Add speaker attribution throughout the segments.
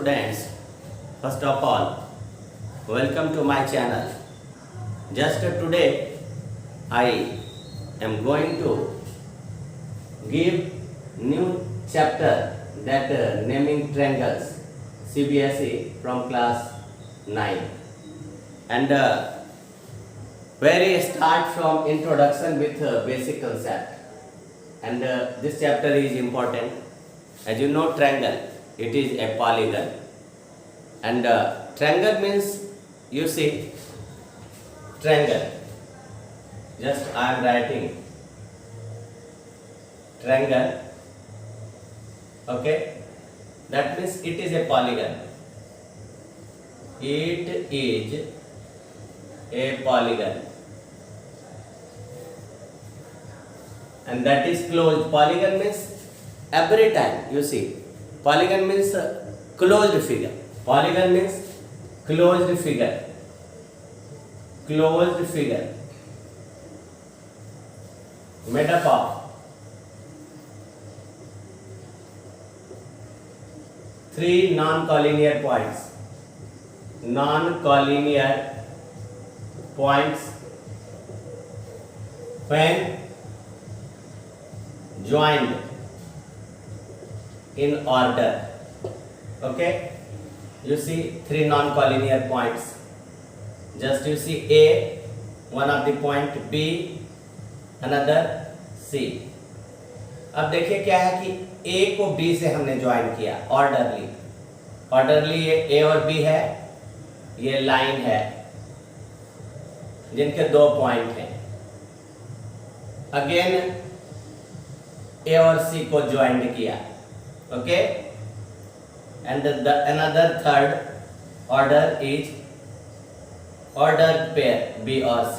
Speaker 1: students, first of all, welcome to my channel. Just today, I am going to give new chapter that naming triangles, CBSE from class 9, and where I start from introduction with basic concept, and this chapter is important. As you know, triangle, it is a polygon, and triangle means, you see, triangle, just I am writing triangle, okay, that means it is a polygon. It is a polygon, and that is closed. Polygon means every time, you see, polygon means closed figure. Polygon means closed figure. Closed figure made up of three non-collinear points. Non-collinear points when joined in order. Okay, you see three non-collinear points. Just you see A, one of the point B, another C. अब देखिए क्या है कि A को B से हमने join किया orderly. Orderly ये A और B है, ये लाइन है जिनके दो पॉइंट हैं. अगेन A और C को ज्वाइंट किया. Okay, and another third order is ordered pair B और C.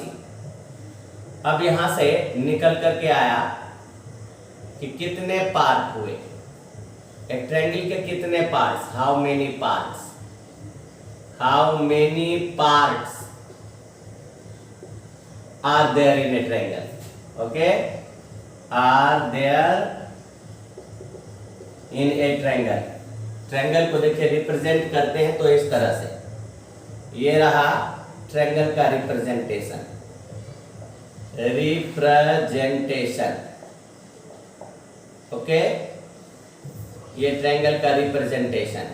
Speaker 1: अब यहां से निकल करके आया कि कितने पार्ट हुए, एक ट्रायंगल के कितने parts, how many parts, how many parts are there in a triangle. Okay, are there in a triangle. Triangle को देखिए रिप्रेजेंट करते हैं तो इस तरह से, ये रहा ट्रायंगल का रिप्रेजेंटेशन. रिप्रेजेंटेशन, ओके, ये ट्रायंगल का रिप्रेजेंटेशन.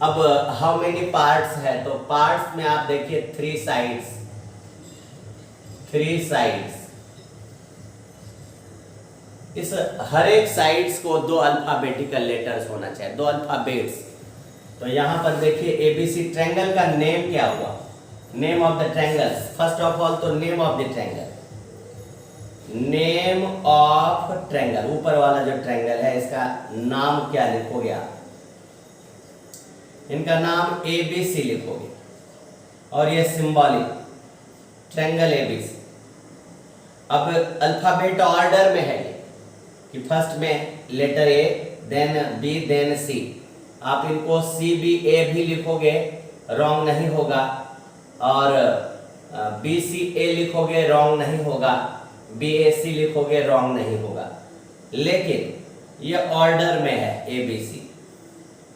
Speaker 1: अब हाउ मेनी पार्ट्स है, तो पार्ट्स में आप देखिए थ्री साइड्स. थ्री साइड्स, इस हर एक साइड्स को दो अल्फाबेटिकल लेटर्स होना चाहिए, दो अल्फाबेट्स. तो यहां पर देखिए एबीसी. ट्रायंगल का नेम क्या हुआ, name of the triangle. First of all तो name of the triangle, name of triangle. ऊपर वाला जो ट्रायंगल है इसका नाम क्या लिखोगे आप, इनका नाम एबीसी लिखोगे, और ये सिंबॉलिक ट्रायंगल एबीसी. अब अल्फाबेट ऑर्डर में है ये, कि फर्स्ट में letter A, then B, then C. आप इनको सी बी ए भी लिखोगे, रॉन्ग नहीं होगा, और बी सी ए लिखोगे, रॉन्ग नहीं होगा, बी ए सी लिखोगे, रॉन्ग नहीं होगा. लेकिन ये ऑर्डर में है ए बी सी,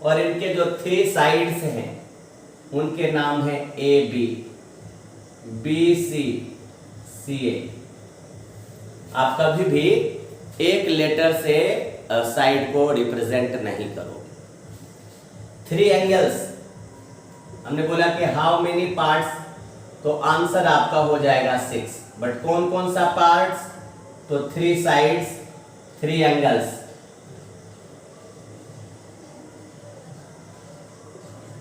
Speaker 1: और इनके जो थ्री साइड्स हैं उनके नाम है ए बी, बी सी, सी ए. आप कभी भी एक लेटर से साइड को रिप्रेजेंट नहीं करोगे. थ्री एंगल्स, हमने बोला कि हाउ मेनी पार्ट्स, तो आंसर आपका हो जाएगा 6. बट कौन कौन सा पार्ट्स, तो थ्री साइड्स, थ्री एंगल्स.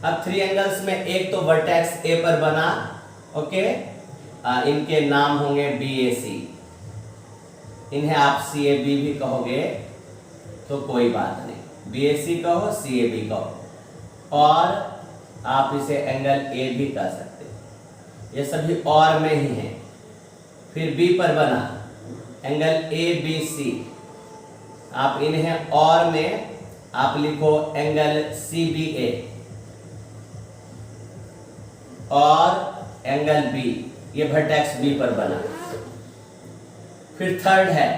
Speaker 1: अब थ्री एंगल्स में एक तो वर्टेक्स ए पर बना, ओके, इनके नाम होंगे बी ए सी. इन्हें आप सी ए बी भी कहोगे तो कोई बात नहीं, बी ए सी कहो, सी ए बी कहो, और आप इसे एंगल ए भी कह सकते हो. ये सभी और में ही हैं. फिर बी पर बना एंगल ए बी सी, आप इन्हें और में आप लिखो एंगल सी बी ए, और एंगल बी, ये वर्टेक्स बी पर बना. फिर थर्ड है,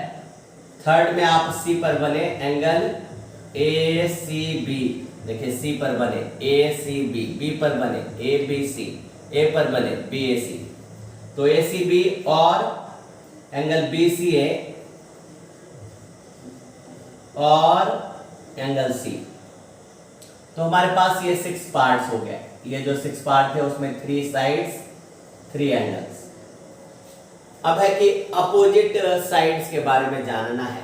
Speaker 1: थर्ड में आप सी पर बने एंगल ए सी बी, देखिए सी पर बने ए सी बी, बी पर बने ए बी सी, ए पर बने बी ए सी, तो ए सी बी और एंगल बी सी ए और एंगल सी। तो हमारे पास ये 6 पार्ट्स हो गए। ये जो 6 पार्ट थे उसमें 3 साइड्स 3 एंगल्स। अब है कि अपोजिट साइड्स के बारे में जानना है।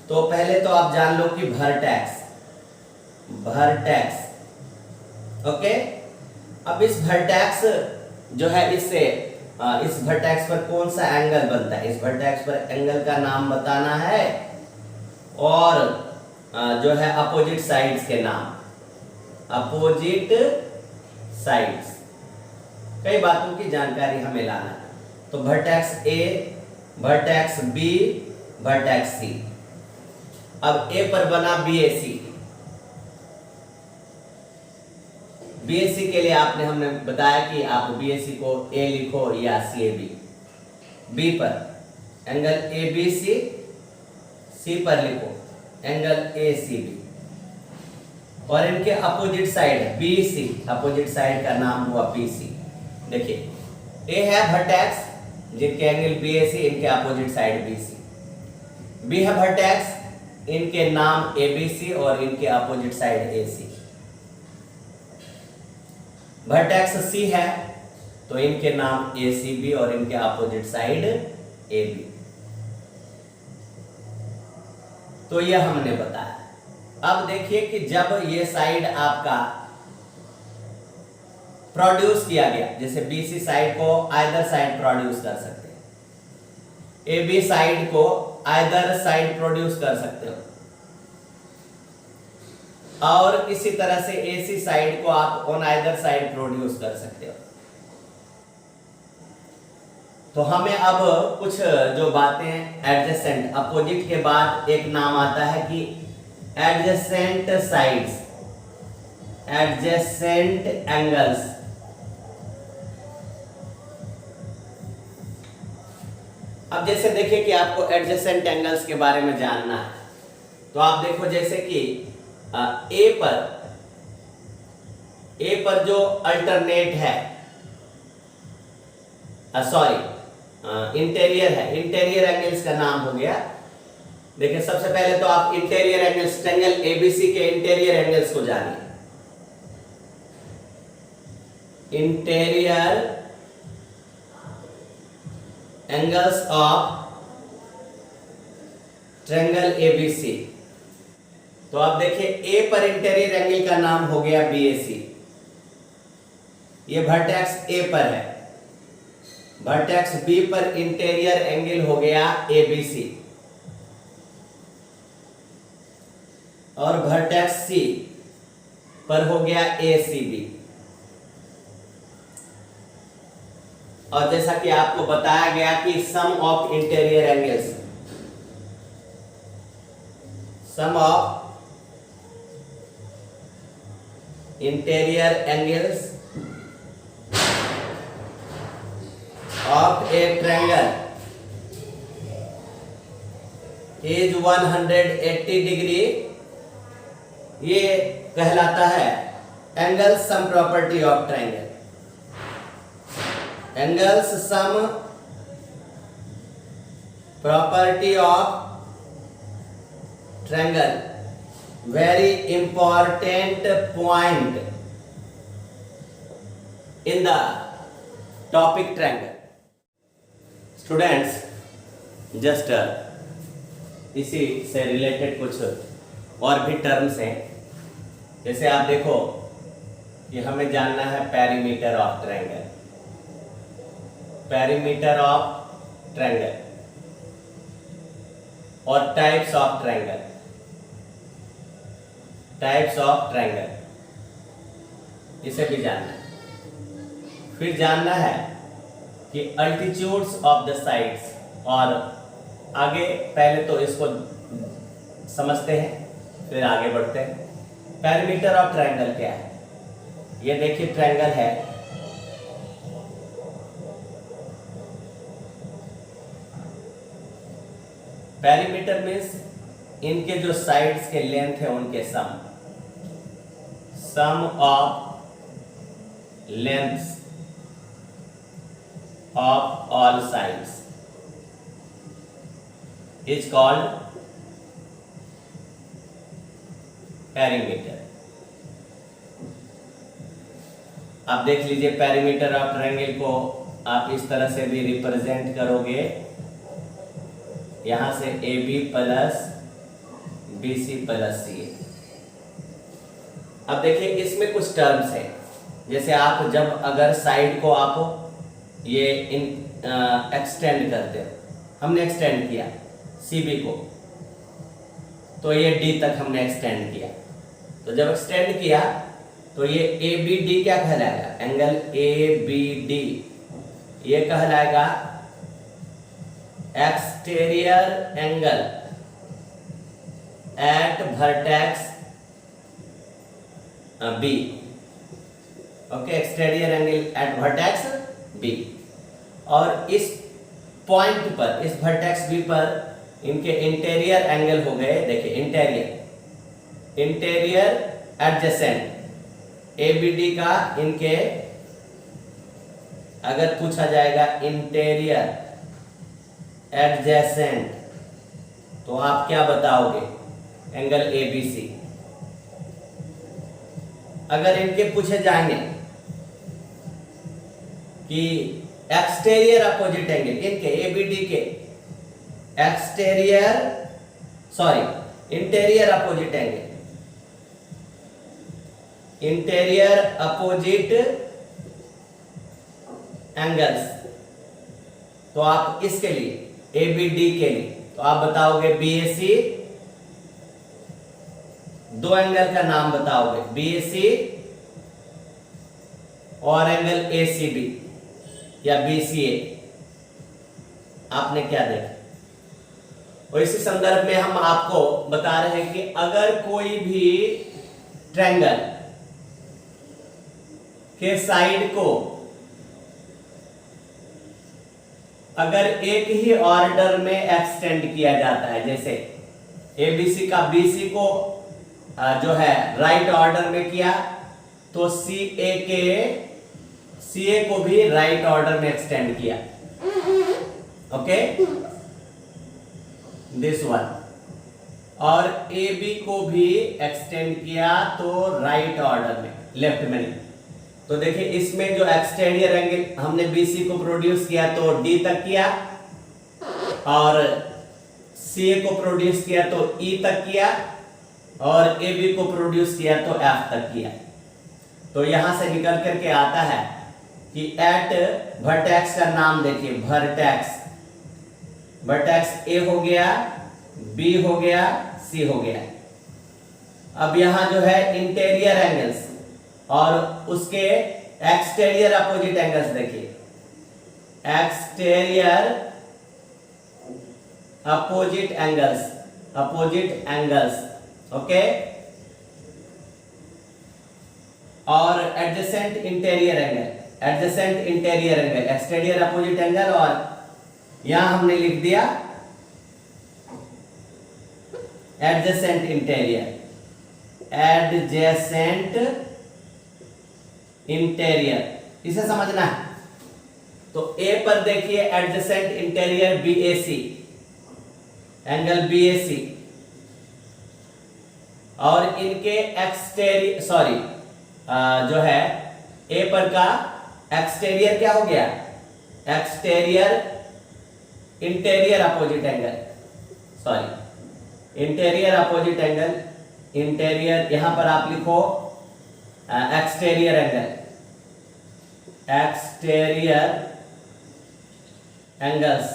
Speaker 1: तो पहले तो आप जान लो कि वर्टेक्स, ओके। अब इस वर्टेक्स जो है इससे इस वर्टेक्स पर कौन सा एंगल बनता है, इस वर्टेक्स पर एंगल का नाम बताना है और जो है अपोजिट साइड्स के नाम, अपोजिट साइड्स, कई बातों की जानकारी हमें लाना है। तो vertex A, vertex B, vertex C. अब ए पर बना B A C. B A सी के लिए हमने बताया कि आप बी ए सी को ए लिखो या सी ए बी। बी पर angle A B C, C पर लिखो एंगल ए सी बी, और इनके opposite side B C, opposite side का नाम हुआ बी सी। देखिए ए है वर्टेक्स जिनके एंगल बी ए सी, इनके opposite side B C. B है वर्टेक्स, इनके नाम ए बी सी और इनके opposite side A C. Vertex C है तो इनके नाम ए सी बी और इनके अपोजिट साइड ए बी। तो यह हमने बताया। अब देखिए कि जब ये साइड आपका प्रोड्यूस किया गया, जैसे बीसी साइड को आइदर साइड प्रोड्यूस कर सकते हैं, ए बी साइड को आइदर साइड प्रोड्यूस कर सकते हो, और इसी तरह से ए सी साइड को आप ऑन आइदर साइड प्रोड्यूस कर सकते हो। तो हमें अब कुछ जो बातें एडजेसेंट, अपोजिट के बाद एक नाम आता है कि एडजेसेंट साइड्स, एडजेसेंट एंगल्स। अब जैसे देखिए कि आपको एडजेसेंट एंगल्स के बारे में जानना है, तो आप देखो जैसे कि ए पर जो अल्टरनेट है, सॉरी इंटीरियर है, इंटीरियर एंगल्स का नाम हो गया। देखिए सबसे पहले तो आप इंटीरियर एंगल्स, ट्रायंगल एबीसी के इंटीरियर एंगल्स को जानिए। Interior angles of triangle ABC. तो आप देखिए ए पर इंटीरियर एंगल का नाम हो गया बीएसी। ये वर्टेक्स ए पर है। वर्टेक्स बी पर इंटीरियर एंगल हो गया एबीसी, और वर्टेक्स सी पर हो गया एसीबी। और जैसा कि आपको बताया गया कि sum of interior angles, sum of interior angles of a triangle is 180 degree, ये कहलाता है angle sum property of triangle. Angles sum property of triangle, very important point in the topic triangle. Students, just इसी से related कुछ और भी terms हैं। जैसे आप देखो कि हमें जानना है perimeter of triangle, perimeter of triangle, और types of triangle, types of triangle, इसे भी जानना है। फिर जानना है कि अल्टीट्यूड्स ऑफ द साइड्स, और आगे पहले तो इसको समझते हैं फिर आगे बढ़ते हैं। पेरीमीटर ऑफ ट्रायंगल क्या है? ये देखिए ट्रायंगल है, पेरीमीटर मीन्स इनके जो साइड्स के लेंथ है उनके सम, sum of lengths of all sides is called perimeter. आप देख लीजिए पेरीमीटर ऑफ ट्रायंगल को आप इस तरह से भी रिप्रेजेंट करोगे, यहां से AB plus BC plus CA। अब देखिए इसमें कुछ टर्म्स हैं, जैसे आप जब अगर साइड को आप ये एक्सटेंड करते हो, हमने एक्सटेंड किया CB को, तो ये D तक हमने एक्सटेंड किया, तो जब एक्सटेंड किया तो ये ABD क्या कहलाएगा, एंगल ABD ये कहलाएगा exterior angle eight vertex B। Okay, exterior angle eight vertex B। और इस पॉइंट पर, इस वर्टेक्स B पर इनके इंटीरियर एंगल हो गए, देखिए इंटीरियर एडजेसेंट ABD का, इनके अगर पूछा जाएगा इंटीरियर एडजेसेंट तो आप क्या बताओगे, एंगल ABC। अगर इनके पूछे जाएंगे कि एक्सटीरियर अपोजिट एंगल, इनके ABD के interior opposite angle, interior opposite angles, तो आप इसके लिए ABD के लिए तो आप बताओगे BAC, दो एंगल का नाम बताओगे BAC और एंगल ACB या BCA। आपने क्या देखा, और इसी संदर्भ में हम आपको बता रहे हैं कि अगर कोई भी ट्रायंगल के साइड को अगर एक ही ऑर्डर में एक्सटेंड किया जाता है, जैसे ABC का BC को जो है राइट ऑर्डर में किया, तो CA को भी राइट ऑर्डर में एक्सटेंड किया, ओके दिस वन, और AB को भी एक्सटेंड किया तो राइट ऑर्डर में, लेफ्ट में नहीं। तो देखिए इसमें जो एक्सटीरियर एंगल हमने BC को प्रोड्यूस किया तो D तक किया, और CA को प्रोड्यूस किया तो E तक किया, और AB को प्रोड्यूस किया तो F तक किया। तो यहां से निकल करके आता है कि एट वर्टेक्स का नाम देखिए, वर्टेक्स A हो गया, B हो गया, C हो गया। अब यहां जो है इंटीरियर एंगल्स और उसके एक्सटीरियर अपोजिट एंगल्स देखिए, एक्सटीरियर अपोजिट एंगल्स, ओके, और adjacent interior angle, exterior opposite angle, और यहां हमने लिख दिया एडजेसेंट इंटीरियर, इसे समझना है। तो A पर देखिए adjacent interior BAC, angle BAC, और इनके जो है A पर का एक्सटीरियर क्या हो गया, exterior interior opposite angle, interior यहां पर आप लिखो एक्सटीरियर एंगल्स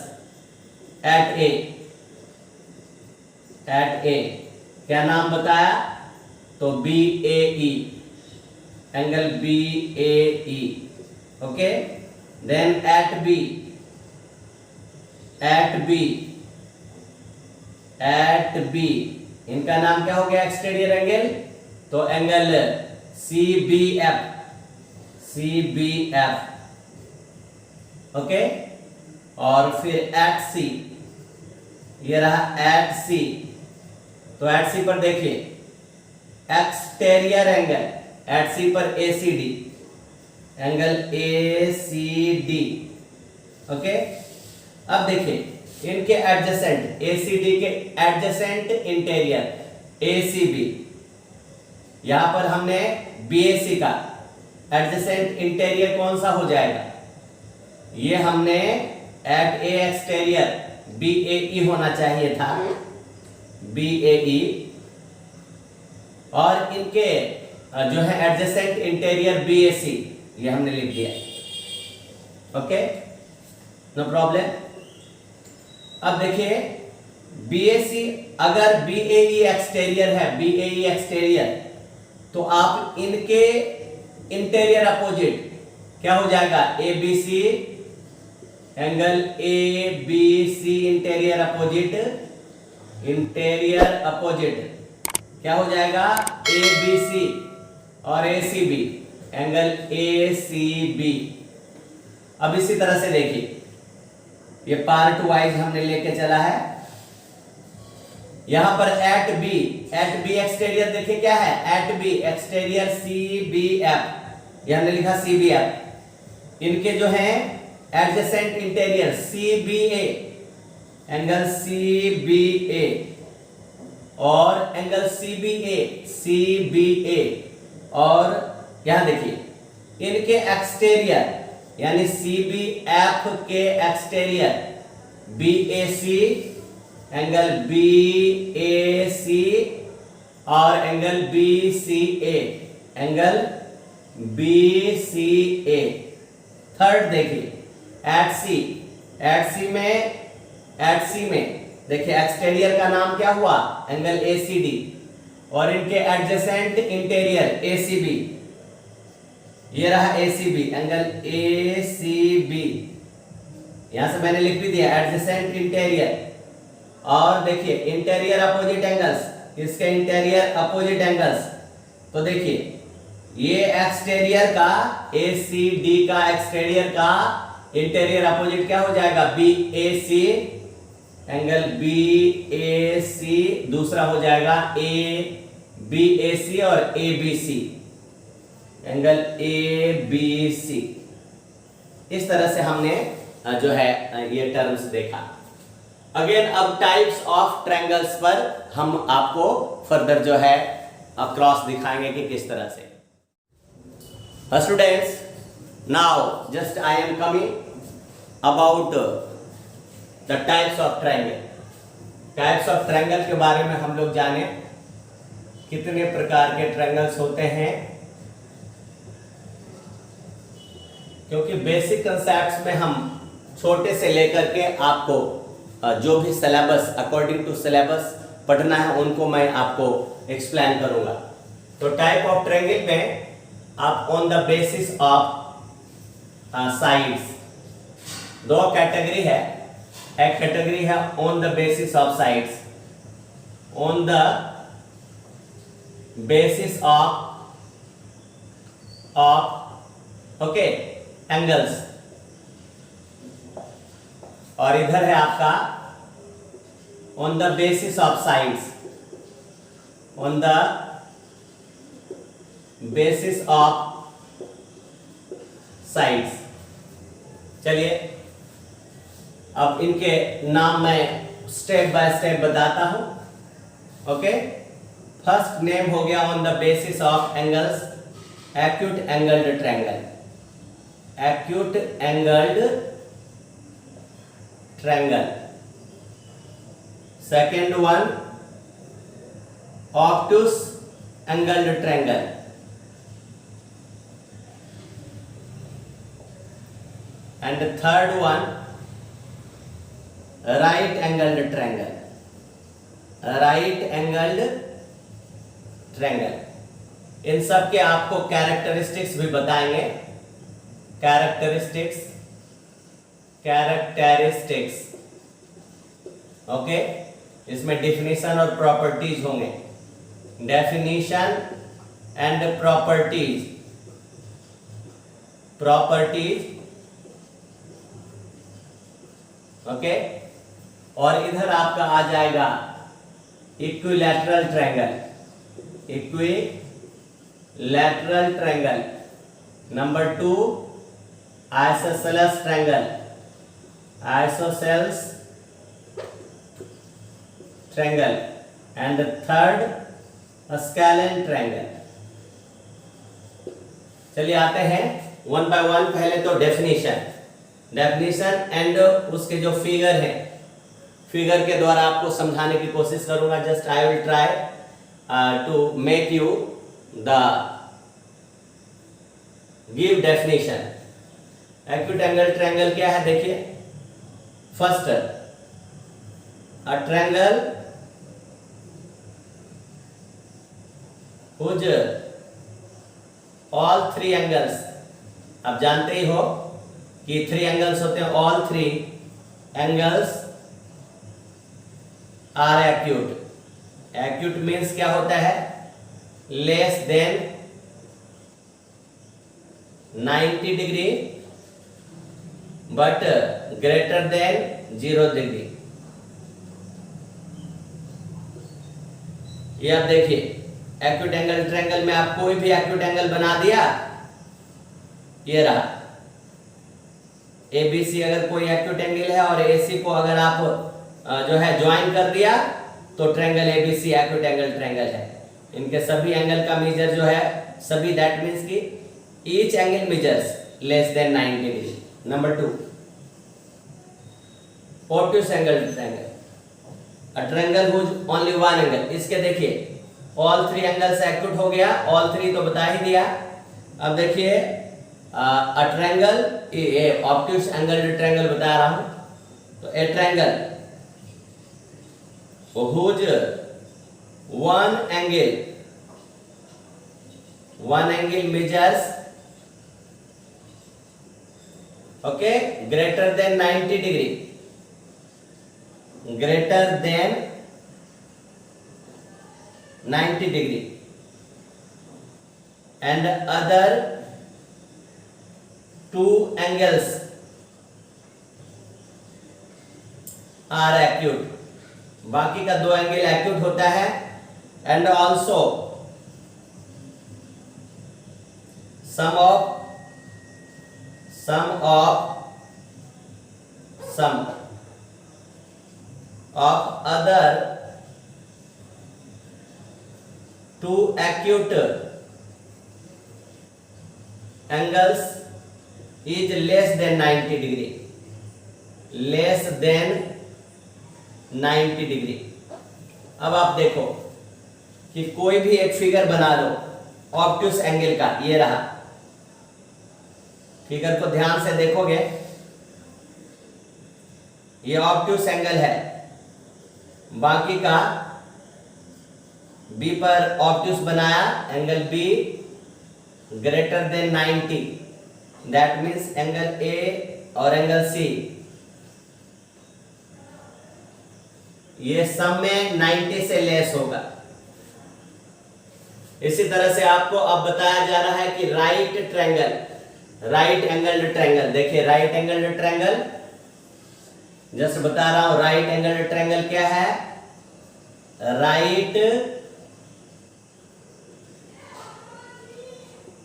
Speaker 1: एट ए, क्या नाम बताया, तो BAE, angle BAE, okay. Then at B इनका नाम क्या हो गया, एक्सटीरियर एंगल, तो एंगल CBF, ओके। और फिर एट C, ये रहा एट C, तो एट C पर देखिए एक्सटीरियर एट सी पर ACD, एंगल ACD। ओके, अब देखिए इनके एडजेसेंट, ACD के एडजेसेंट इंटीरियर ACB, यहां पर हमने BAC का एडजेसेंट इंटीरियर कौन सा हो जाएगा, ये हमने एट A एक्सटीरियर BAE होना चाहिए था, BAE। और इनके जो है एडजेसेंट इंटीरियर BAC, ये हमने लिख दिया। Okay, no problem. अब देखिए BAC अगर BAE एक्सटीरियर है, BAE एक्सटीरियर, तो आप इनके इंटीरियर अपोजिट क्या हो जाएगा, ABC, angle ABC interior opposite, interior opposite क्या हो जाएगा, ABC और ACB, एंगल ACB। अब इसी तरह से देखिए, ये पार्ट वाइज हमने लेके चला है। यहां पर एट बी एक्सटीरियर देखिए क्या है, एट बी एक्सटीरियर CBF, ये हमने लिखा CBF। इनके जो है adjacent interior CBA, angle CBA और एंगल CBA। और यहां देखिए इनके एक्सटीरियर यानी CBF के एक्सटीरियर BAC, एंगल BAC और angle BCA, angle BCA। Third देखिए एट सी में देखिए एक्सटीरियर का नाम क्या हुआ, एंगल ACD, और इनके एडजेसेंट इंटीरियर ACB, ये रहा ACB, एंगल ACB। यहां से मैंने लिख भी दिया एडजेसेंट इंटीरियर। और देखिए इंटीरियर अपोजिट एंगल्स, इसके इंटीरियर अपोजिट एंगल्स, तो देखिए ये एक्सटीरियर का ACD का एक्सटीरियर का इंटीरियर अपोजिट क्या हो जाएगा, BAC, एंगल BAC। दूसरा हो जाएगा BAC और ABC, एंगल ABC। इस तरह से हमने जो है ये टर्म्स देखा। अगेन अब टाइप्स ऑफ ट्रायंगल्स पर हम आपको फर्दर जो है क्रॉस दिखाएंगे कि किस तरह से। Students, now just I am coming about the types of triangle. Types of triangle के बारे में हम लोग जाने, कितने प्रकार के ट्रायंगल्स होते हैं, क्योंकि बेसिक कंसेप्ट्स में हम छोटे से लेकर के आपको जो भी सिलेबस अकॉर्डिंग टू सिलेबस पढ़ना है उनको मैं आपको एक्सप्लेन करूंगा। तो टाइप ऑफ ट्रायंगल में आप on the basis of sides, दो कैटेगरी है। एक कैटेगरी है on the basis of sides, on the basis of okay angles, और इधर है आपका on the basis of sides, on the basis of sides. चलिए अब इनके नाम मैं स्टेप बाय स्टेप बताता हूं। ओके, फर्स्ट नेम हो गया on the basis of angles, acute angled triangle, acute angled triangle. Second one obtuse angled triangle, and the third one right angled triangle, right angled triangle। इन सब के आपको characteristics भी बताएंगे, characteristics okay. इसमें definition और properties होंगे, definition and properties okay. और इधर आपका आ जाएगा equilateral triangle, lateral triangle. Number 2, isosceles triangle. Isosceles triangle. And the third, scalene triangle. चलिए आते हैं वन बाय वन. पहले तो डेफिनेशन एंड उसके जो फिगर है, फिगर के द्वारा आपको समझाने की कोशिश करूंगा. Just I will try to make you the give definition. Acute angle triangle क्या है देखिए. First, a triangle whose all three angles. आप जानते ही हो कि थ्री एंगल्स होते हैं. All three angles are acute. Acute means क्या होता है? Less than 90 degree but greater than 0 degree. ये आप देखिए, एक्यूट एंगल ट्रायंगल में आप कोई भी एक्यूट एंगल बना दिया, ये रहा ABC. अगर कोई एक्यूट एंगल है और AC को अगर आप जो है ज्वाइन कर दिया तो triangle ABC acute angle triangle है. इनके सभी एंगल का मेजर जो है सभी, दैट मींस कि each angle measures less than 90 degree. Number 2, obtuse angle triangle. A triangle whose only one angle. इसके देखिए ऑल थ्री एंगल्स एक्यूट हो गया. ऑल थ्री तो बता ही दिया. अब देखिए अ ट्रायंगल, ये ऑब्ट्यूस एंगल ट्रायंगल बता रहा हूं. तो a triangle whose one angle measures okay greater than 90 degree, greater than 90 degree, and other two angles are acute. बाकी का दो एंगल एक्यूट होता है. And also sum of other two acute angles is less than 90 degree. Less than 90 degree. अब आप देखो कि कोई भी एक फिगर बना लो ऑब्ट्यूस एंगल का. ये रहा, फिगर को ध्यान से देखोगे, ये ऑब्ट्यूस एंगल है. बाकी का बी पर ऑब्ट्यूस बनाया, angle be greater than 90, that means angle A और एंगल सी ये सब में 90 से लेस होगा. इसी तरह से आपको अब बताया जा रहा है कि राइट एंगल ट्रायंगल. देखिए राइट एंगल ट्रायंगल जस्ट बता रहा हूं. राइट एंगल ट्रायंगल क्या है? राइट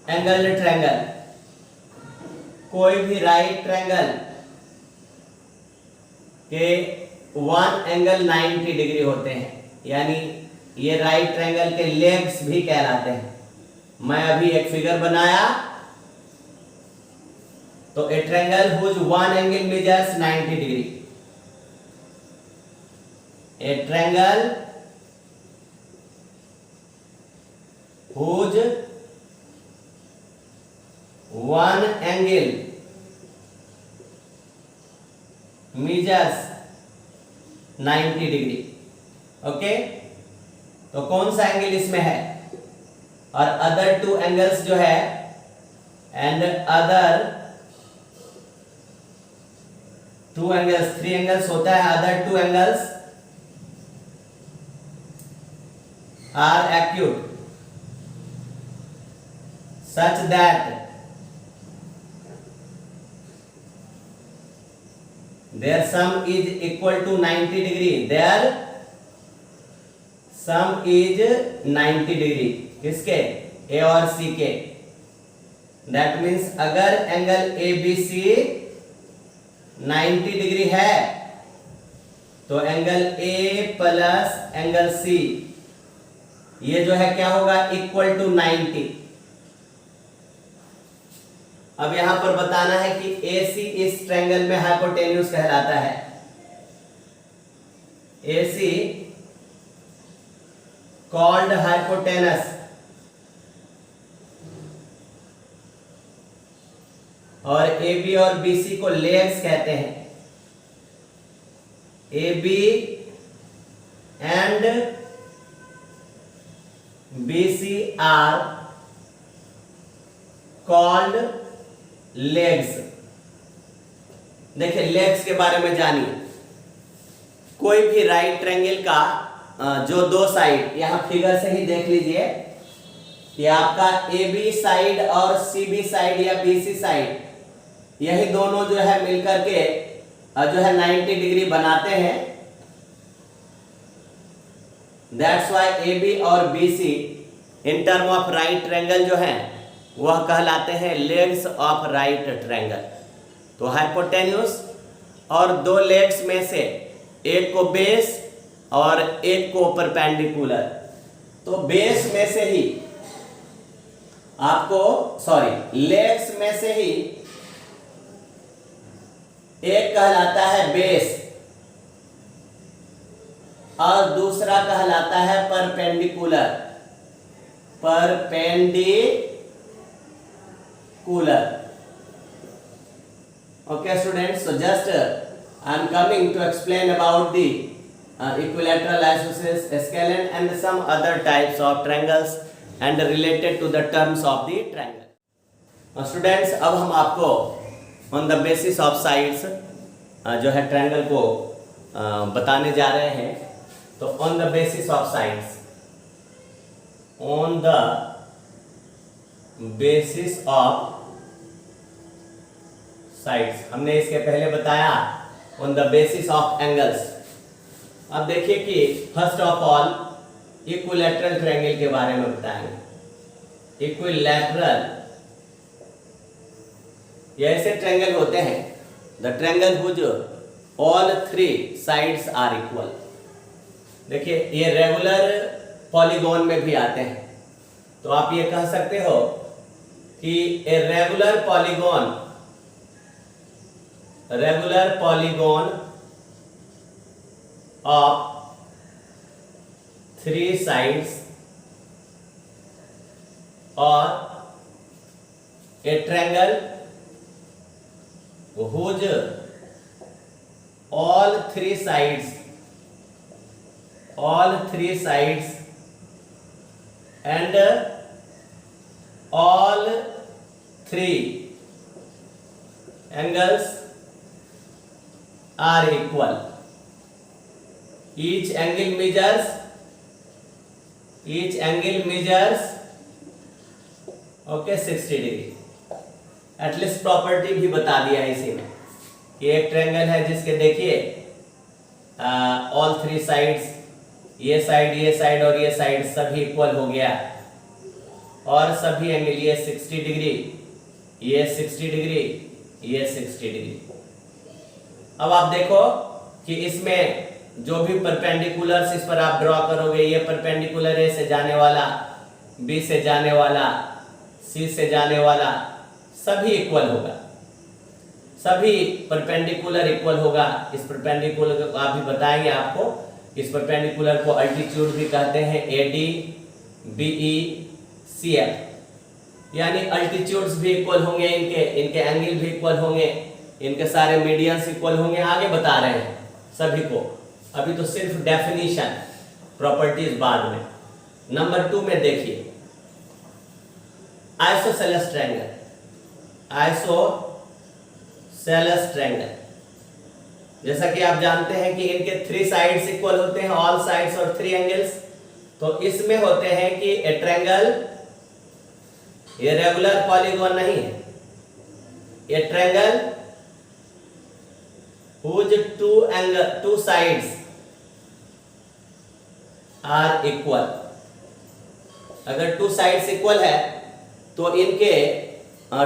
Speaker 1: एंगल ट्रायंगल, कोई भी राइट ट्रायंगल के वन एंगल 90 डिग्री होते हैं. यानी ये राइट ट्रायंगल के लेग्स भी कहलाते हैं. मैं अभी एक फिगर बनाया तो a triangle whose one angle measures 90 degree. A triangle whose one angle measures 90 degree. Okay, तो कौन सा एंगल इसमें है? और अदर टू एंगल्स जो है, and other two angles, three angles होता है. Other two angles are acute such that their sum is equal to 90 degree. Their sum is 90 degree. किसके? ए और सी के। दैट मीन्स अगर angle A B C 90 degree है तो angle A plus angle C ये जो है क्या होगा, इक्वल टू 90। अब यहां पर बताना है कि ए सी इस ट्रायंगल में हाइपोटेन्यूज कहलाता है। ए सी कॉल्ड हाइपोटेनस और ए बी और बी सी को लेग्स कहते हैं। A B and B C are called legs. देखिए लेग्स के बारे में जानिए। कोई भी राइट ट्रायंगल का जो दो साइड, यहां फिगर से ही देख लीजिए कि आपका ए बी साइड और सी बी साइड या बी सी साइड, यही दोनों जो है मिलकर के जो है 90 डिग्री बनाते हैं। दैट्स वाई ए बी और B C in term of right triangle जो है वह कहलाते हैं लेग्स ऑफ राइट ट्रायंगल। तो हाइपोटेन्यूज और दो लेग्स में से एक को बेस और एक को परपेंडिकुलर, तो बेस में से ही आपको लेग्स में से ही एक कहलाता है बेस और दूसरा कहलाता है perpendicular. Okay students, so just I am coming to explain about the equilateral isosceles scalene and some other types of triangles and related to the terms of the triangle. Students, अब हम आपको on the basis of sides जो है triangle को बताने जा रहे हैं। तो on the basis of sides, on the basis of sides, हमने इसके पहले बताया on the basis of angles. अब देखिए कि first of all equilateral triangle के बारे में बताएंगे। इक्विलैटरल ये ऐसे ट्रायंगल होते हैं the triangle whose all three sides are equal. देखिए ये रेगुलर पॉलीगॉन में भी आते हैं, तो आप ये कह सकते हो कि a regular polygon of three sides or a triangle whose all three sides and all three angles are equal. Each angle measures okay 60 degree. At least property भी बता दिया है इसी में कि एक ट्रायंगल है जिसके देखिए ऑल थ्री साइड्स, ये साइड और ये साइड सभी इक्वल हो गया और सभी एंगल ये 60 डिग्री, ये 60 डिग्री, ये 60 डिग्री। अब आप देखो कि इसमें जो भी परपेंडिकुलर्स इस पर आप ड्रॉ करोगे, ये परपेंडिकुलर ए से जाने वाला, बी से जाने वाला, सी से जाने वाला सभी इक्वल होगा, सभी परपेंडिकुलर इक्वल होगा। इस परपेंडिकुलर को आप भी बताएंगे आपको, इस परपेंडिकुलर को अल्टीट्यूड भी कहते हैं, AD, BE, CF। यानी अल्टीट्यूड्स भी इक्वल होंगे, इनके एंगल भी इक्वल होंगे, इनके सारे मीडियंस इक्वल होंगे। आगे बता रहे हैं सभी को, अभी तो सिर्फ डेफिनेशन, प्रॉपर्टीज बाद में। नंबर 2 में देखिए आइसोसेलेस ट्रायंगल। जैसा कि आप जानते हैं कि इनके 3 साइड्स इक्वल होते हैं, ऑल साइड्स और 3 एंगल्स। तो इसमें होते हैं कि ए ट्रायंगल ये रेगुलर पॉलीगॉन नहीं है, ये triangle whose two sides are equal। अगर टू साइड्स इक्वल है तो इनके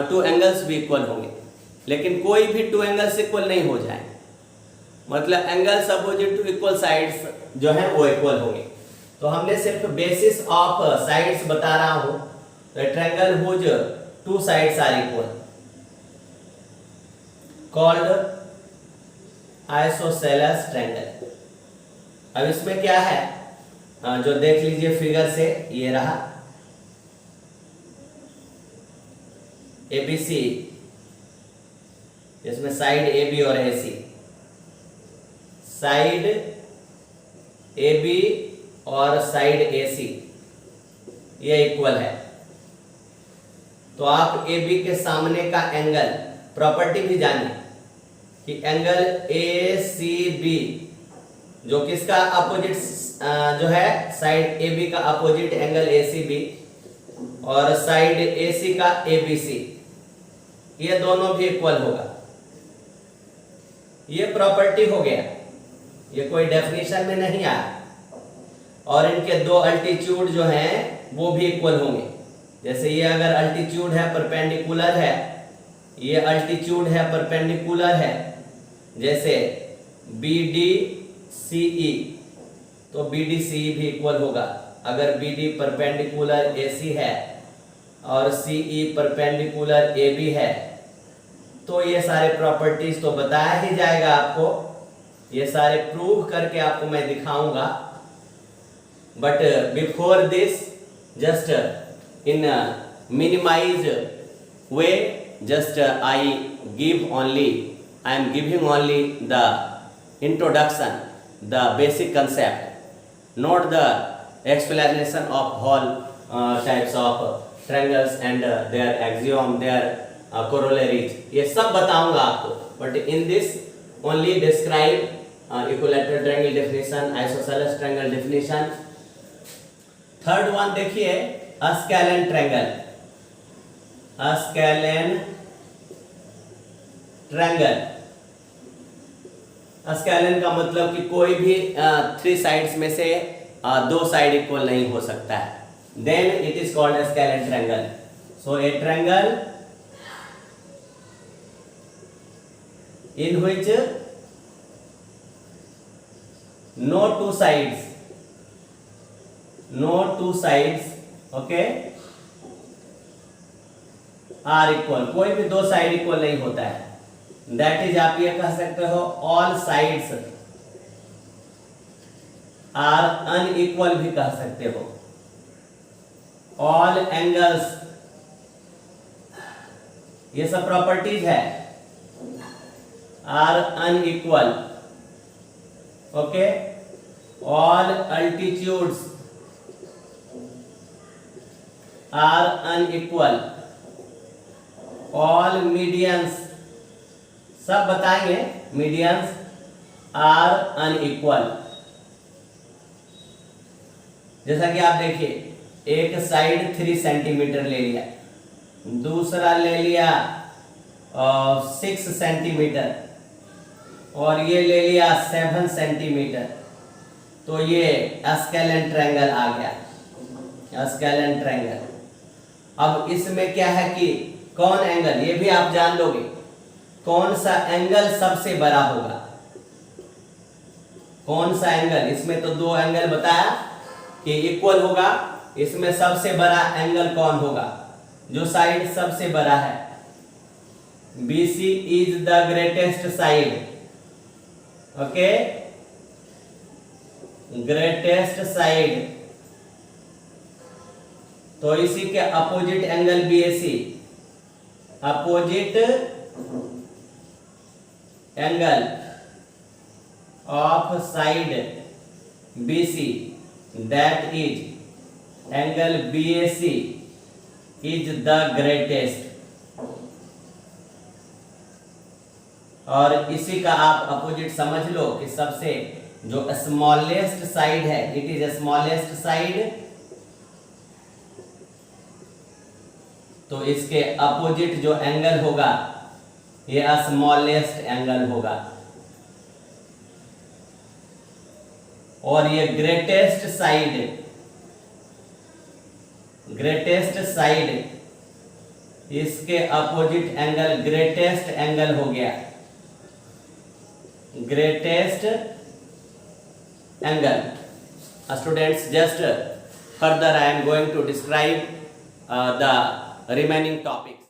Speaker 1: टू एंगल्स भी इक्वल होंगे, लेकिन कोई भी टू एंगल्स इक्वल नहीं हो जाए, मतलब angles opposite to equal sides जो है वो इक्वल होंगे। तो हमने सिर्फ बेसिस ऑफ साइड्स बता रहा हूं। तो triangle whose two sides are equal called isosceles triangle. अब इसमें क्या है, जो देख लीजिए फिगर से, ये रहा ABC, इसमें साइड AB और AC, साइड AB और साइड AC ये इक्वल है। तो आप AB के सामने का एंगल, प्रॉपर्टी भी जानिए कि एंगल ACB जो किसका अपोजिट जो है, साइड AB का अपोजिट एंगल ACB और साइड AC का ABC, ये दोनों भी इक्वल होगा। ये प्रॉपर्टी हो गया, ये कोई डेफिनेशन में नहीं आया। और इनके दो अल्टीट्यूड जो हैं वो भी इक्वल होंगे। जैसे ये अगर अल्टीट्यूड है परपेंडिकुलर है, ये अल्टीट्यूड है परपेंडिकुलर है, जैसे BDCE, तो BDCE भी इक्वल होगा। अगर BD परपेंडिकुलर AC है और CE परपेंडिकुलर AB है, तो ये सारे प्रॉपर्टीज तो बताया ही जाएगा आपको, ये सारे प्रूव करके आपको मैं दिखाऊंगा। But before this, just in minimize way, just I am giving only the introduction, the basic concept, not the explanation of all types of triangles and their axiom, their corollaries, ये सब बताऊंगा आपको। But in this only describe equilateral triangle definition, isosceles triangle definition. Third one देखिए, scalene triangle. Scalene triangle, scalene का मतलब कि कोई भी थ्री साइड्स में से दो साइड इक्वल नहीं हो सकता है, then it is called scalene triangle. So a triangle in which no two sides okay are equal, कोई भी दो साइड इक्वल नहीं होता है, दैट इज आप ये कह सकते हो ऑल साइड्स आर अनइक्वल भी कह सकते हो, ऑल एंगल्स, ये सब प्रॉपर्टीज है, are unequal, okay, all altitudes are unequal, all medians, सब बताएंगे, मीडियंस आर अनइक्वल। जैसा कि आप देखिए, एक साइड 3 सेंटीमीटर ले लिया, दूसरा ले लिया 6 सेंटीमीटर और ये ले लिया 7 सेंटीमीटर, तो ये स्केलेन ट्रायंगल आ गया, स्केलेन ट्रायंगल। अब इसमें क्या है कि कौन एंगल, ये भी आप जान लोगे, कौन सा एंगल सबसे बड़ा होगा, कौन सा एंगल, इसमें तो दो एंगल बताया कि इक्वल होगा, इसमें सबसे बड़ा एंगल कौन होगा, जो साइड सबसे बड़ा है, BC is the greatest side, okay, greatest side, तो इसी के opposite angle BAC, opposite angle of side BC, that is angle BAC is the greatest, और इसी का आप अपोजिट समझ लो कि सबसे जो स्मॉलेस्ट साइड है, इट इज स्मॉलेस्ट साइड, तो इसके अपोजिट जो एंगल होगा ये स्मॉलेस्ट एंगल होगा, और ये ग्रेटेस्ट साइड ग्रेटेस्ट साइड, इसके अपोजिट एंगल ग्रेटेस्ट एंगल हो गया, greatest angle. Students, just further I am going to describe the remaining topics.